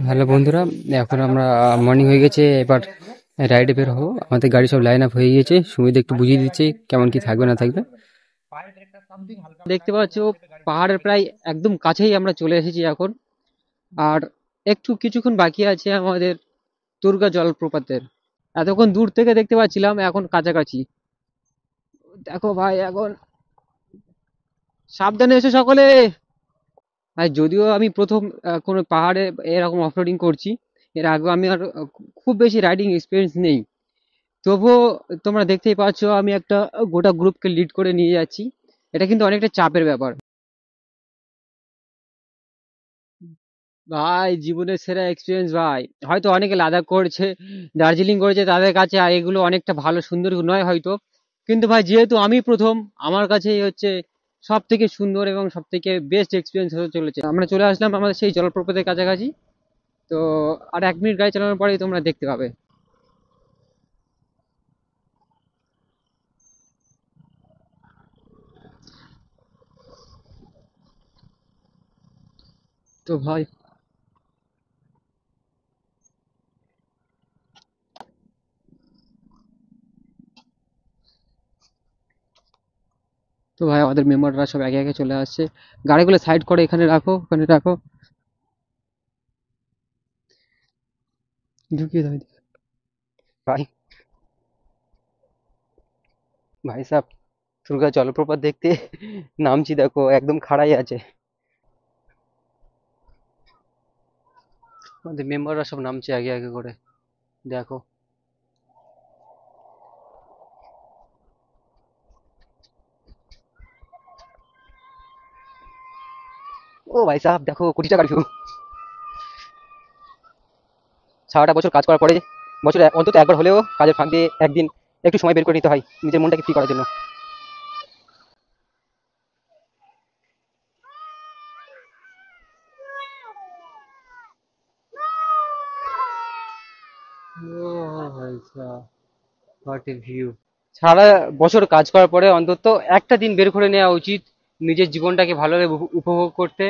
Hello বন্ধুরা, এখন আমরা মর্নিং হয়ে গেছে। এবার রাইডে বের হবো। আমাদের গাড়ি সব লাইন আপ হয়ে গিয়েছে। সুমিত একটু বুঝিয়ে দিচ্ছে কেমন কি থাকবে না থাকবে। দেখতে পাচ্ছ পাহাড়ের প্রায় একদম কাছেই আমরা চলে এসেছি এখন। আর একটু কিছুক্ষণ বাকি আছে আমাদের দুর্গা জলপ্রপাতের। এতক্ষণ দূর থেকে দেখতে পাচ্ছিলাম, এখন কাছাকাছি। দেখো ভাই, এখন সাবধানে এসো সকলে। ভাই, যদিও আমি প্রথম কোনো পাহাড়ে এরকম অফরোডিং করছি, এর আগে আমি আর খুব বেশি রাইডিং এক্সপিরিয়েন্স নেই। তবুও তোমরা দেখতেই পাচ্ছ আমি একটা গোটা গ্রুপকে লিড করে নিয়ে যাচ্ছি। এটা কিন্তু অনেকটা চাপের ব্যাপার। ভাই, জীবনের সেরা এক্সপিরিয়েন্স ভাই। হয়তো অনেকে লাদাখ করেছে, দার্জিলিং করেছে, তাদের কাছে আর এগুলো অনেকটা ভালো সুন্দর নয় হয়তো। কিন্তু ভাই, যেহেতু আমি প্রথম, আমার কাছে এই হচ্ছে সব থেকে সুন্দর এবং সব থেকে বেস্ট এক্সপিরিয়েন্স হতে চলেছে। আমরা চলে আসলাম আমাদের সেই জলপ্রপাতের কাছাকাছি। তো আর 1 মিনিট গাড়ি চালানোর পরেই তোমরা দেখতে পাবে। তো ভাই তো ভাই আমাদের মেম্বাররা সব একে একে চলে আসছে। গাড়িগুলো সাইড করে এখানে রাখো, ওখানে রাখো। ঢুকিয়ে দাও এদিকে। ভাই, ভাই সাহেব, দুর্গা জলপ্রপাত দেখতে নামছি, দেখো একদম খাড়াই আছে। আমাদের মেম্বাররা সব নামছে আগে আগে করে, দেখো। ও ভাই সাহেব, দেখো 20 টাকা রিভিউ। সারাটা বছর কাজ করার পরে বছরে অন্তত একবার হলেও কাজের ফাঁক দিয়ে একদিন একটু সময় বের করে নিতে হয় নিজের মনটাকে ফ্রি করার জন্য। ও ভাই সাহেব, হোয়াট এ ভিউ! সারা বছর কাজ করার পরে অন্তত একটা দিন বের করে নেওয়া উচিত নিজের জীবনটাকে ভালোভাবে উপভোগ করতে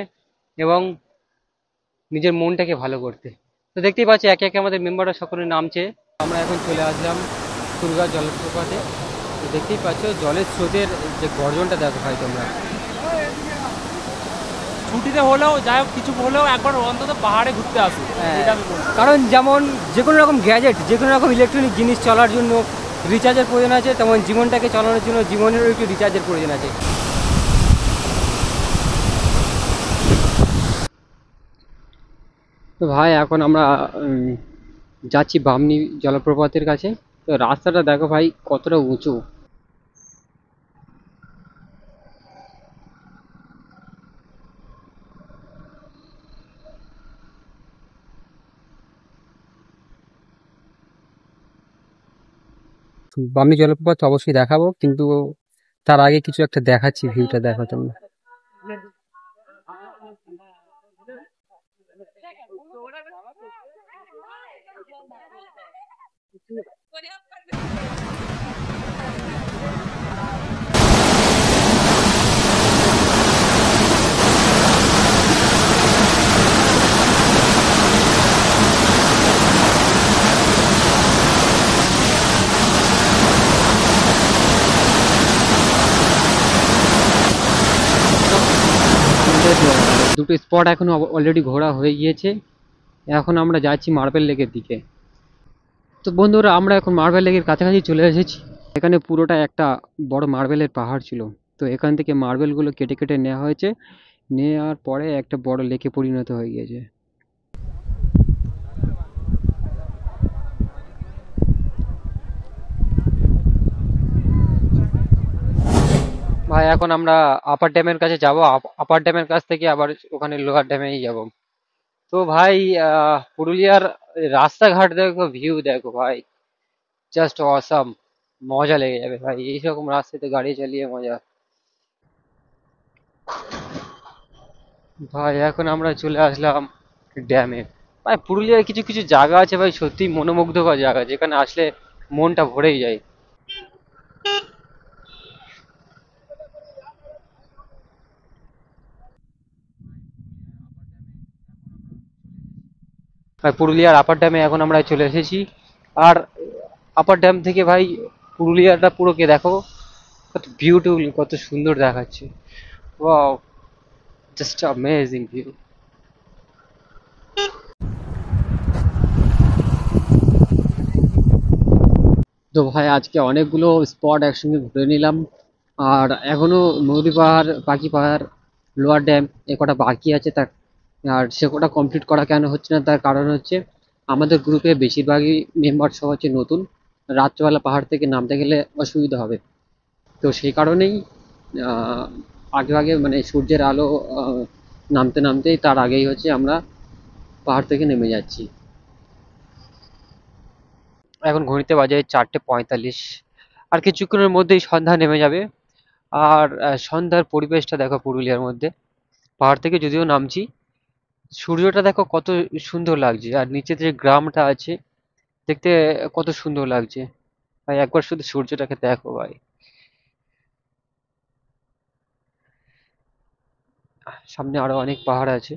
এবং নিজের মনটাকে ভালো করতে। তো দেখতেই পাচ্ছি একে একে আমাদের মেম্বাররা সকলে নামছে। আমরা এখন চলে আসলাম দুর্গা জলপ্রপাতে। তো দেখতেই পাচ্ছ জলের স্রোতের যে গর্জনটা, দেখো ভাই তোমরা। ছুটিতে হলেও যাই হোক, কিছু হলেও একবার অন্তত পাহাড়ে ঘুরতে আসুন, হ্যাঁ, এটা আমি বলবো। কারণ যেমন যে কোনো রকম গ্যাজেট, যে কোনো রকম ইলেকট্রনিক জিনিস চলার জন্য রিচার্জের প্রয়োজন আছে, তেমন জীবনটাকে চালানোর জন্য জীবনেরও একটু রিচার্জের প্রয়োজন আছে। তো ভাই, এখন আমরা উম, যাচ্ছি বামনি জলপ্রপাতের কাছে। তো রাস্তাটা দেখো ভাই কতটা উঁচু। বামনি জলপ্রপাত অবশ্যই দেখাবো, কিন্তু তার আগে কিছু একটা দেখাচ্ছি, ভিউটা দেখো তোমরা। আমাদের দুটো স্পট এখন অলরেডি ঘোরা হয়ে গিয়েছে। এখন আমরা যাচ্ছি মার্বেল লেকের দিকে। তো বন্ধুরা, আমরা এখন মার্বেল লেকের কাছাকাছি চলে এসেছি। এখানে পুরোটা একটা বড় মার্বেলের পাহাড় ছিল। তো এখান থেকে মার্বেলগুলো কেটে কেটে নেওয়া হয়েছে, নেওয়ার পরে একটা বড় লেকে পরিণত হয়ে গিয়েছে। ভাই, এখন আমরা আপার ড্যামের কাছে যাব। আপার ড্যামের কাছ থেকে আবার ওখানে লোয়ার ড্যামেই যাব। তো ভাই, পুরুলিয়ার রাস্তাঘাট দেখো, ভিউ দেখো ভাই, জাস্ট অসাম। মজা লেগে যাবে ভাই এইরকম রাস্তাতে গাড়ি চালিয়ে, মজা। ভাই, এখন আমরা চলে আসলাম ড্যামে। ভাই, পুরুলিয়ার কিছু কিছু জায়গা আছে ভাই, সত্যি মনোমুগ্ধকর জায়গা, যেখানে আসলে মনটা ভরেই যায়। আর পুরুলিয়ার আপার ড্যামে এখন আমরা চলে এসেছি। আর আপার ড্যাম থেকে ভাই পুরুলিয়াটা পুরোকে দেখো, কত বিউটিফুল, কত সুন্দর দেখাচ্ছে। Wow, just amazing view. তো ভাই আজকে অনেকগুলো স্পট একসঙ্গে ঘুরে নিলাম। আর এখনো নদী পাহাড়, পাখি পাহাড়, লোয়ার ড্যাম এ কটা বাকি আছে। তার আর সে কটা কমপ্লিট করা কেন হচ্ছে না, তার কারণ হচ্ছে আমাদের গ্রুপে বেশিরভাগই মেম্বার সব হচ্ছে নতুন। রাত্রেবেলা পাহাড় থেকে নামতে গেলে অসুবিধা হবে, তো সেই কারণেই আহ, আগে আগে মানে সূর্যের আলো আহ, নামতে নামতেই তার আগেই হচ্ছে আমরা পাহাড় থেকে নেমে যাচ্ছি। এখন ঘড়িতে বাজে 4:45। আর কিছুক্ষণের মধ্যেই সন্ধ্যা নেমে যাবে। আর সন্ধ্যার পরিবেশটা দেখো পুরুলিয়ার মধ্যে, পাহাড় থেকে যদিও নামছি, সূর্যটা দেখো কত সুন্দর লাগছে। আর নিচে যে গ্রামটা আছে, দেখতে কত সুন্দর লাগছে। ভাই একবার শুধু সূর্যটাকে দেখো ভাই। সামনে আরো অনেক পাহাড় আছে।